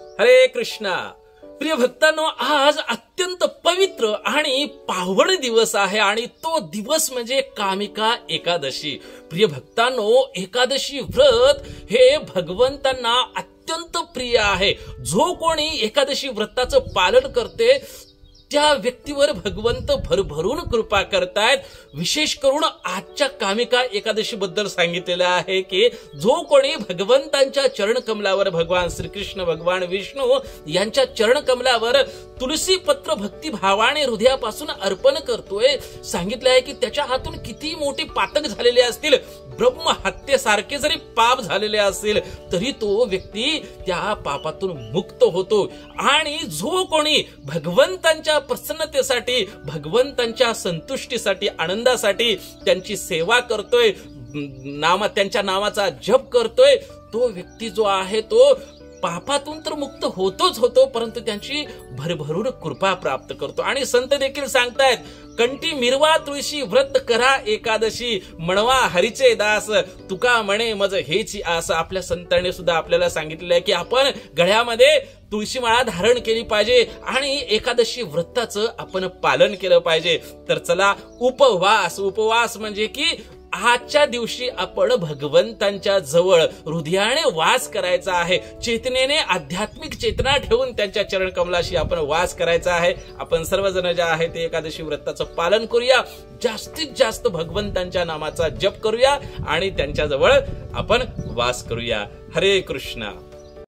हरे कृष्णा. प्रिय भक्तांनो, आज अत्यंत पवित्र आणि पावन दिवस आहे आणि तो दिवस म्हणजे कामिका एकादशी. प्रिय भक्तांनो, एकादशी व्रत हे भगवंतांना अत्यंत प्रिय आहे. जो कोणी एकादशी व्रताचं पालन करते त्या व्यक्तीवर भगवंत भरभरून कृपा करतायत. विशेष करून आजच्या कामिका एकादशी बद्दल सांगितलेलं आहे की जो कोणी भगवंतांच्या चरणकमलावर, भगवान श्रीकृष्ण, भगवान विष्णू यांच्या चरणकमलावर तुलसी पत्र भक्तिभावाने हृदयापासून अर्पण करतोय, सांगितलं आहे की त्याच्या हातून किती मोठी पातक झालेले असतील, ब्रह्म हत्येसारखे जरी पाप झालेले असेल तरी तो व्यक्ती त्या पापातून मुक्त होतो. आणि जो कोणी भगवंतांच्या प्रसन्नतेसाठी, भगवंतांच्या संतुष्टीसाठी, आनंदासाठी त्यांची सेवा करतोय, त्यांच्या नामाचा जप करतोय, तो व्यक्ती जो आहे तो पापातून तर मुक्त होतोच होतो, परंतु त्यांची भरभरून कृपा प्राप्त करतो. आणि संत देखील सांगतायत, कंठी मिरवा तुळशी व्रत करा एकादशी, म्हणवा हरीचे दास तुका म्हणे मज हेची आस. आपल्या संतांनी सुद्धा आपल्याला सांगितलेलं आहे की आपण गळ्यामध्ये तुळशी माळा धारण केली पाहिजे आणि एकादशी व्रताचं आपण पालन केलं पाहिजे. तर चला, उपवास म्हणजे की आजच्या दिवशी आपण भगवंतांच्या जवळ हृदयाने वास करायचा आहे. चेतनेने, आध्यात्मिक चेतना ठेवून त्यांच्या चरणकमलाशी आपण वास करायचा आहे. आपण सर्वजण जे आहे ते एकादशी व्रताचं पालन करूया, जास्तीत जास्त भगवंतांच्या नामाचा जप करूया आणि त्यांच्या जवळ आपण वास करूया. हरे कृष्णा.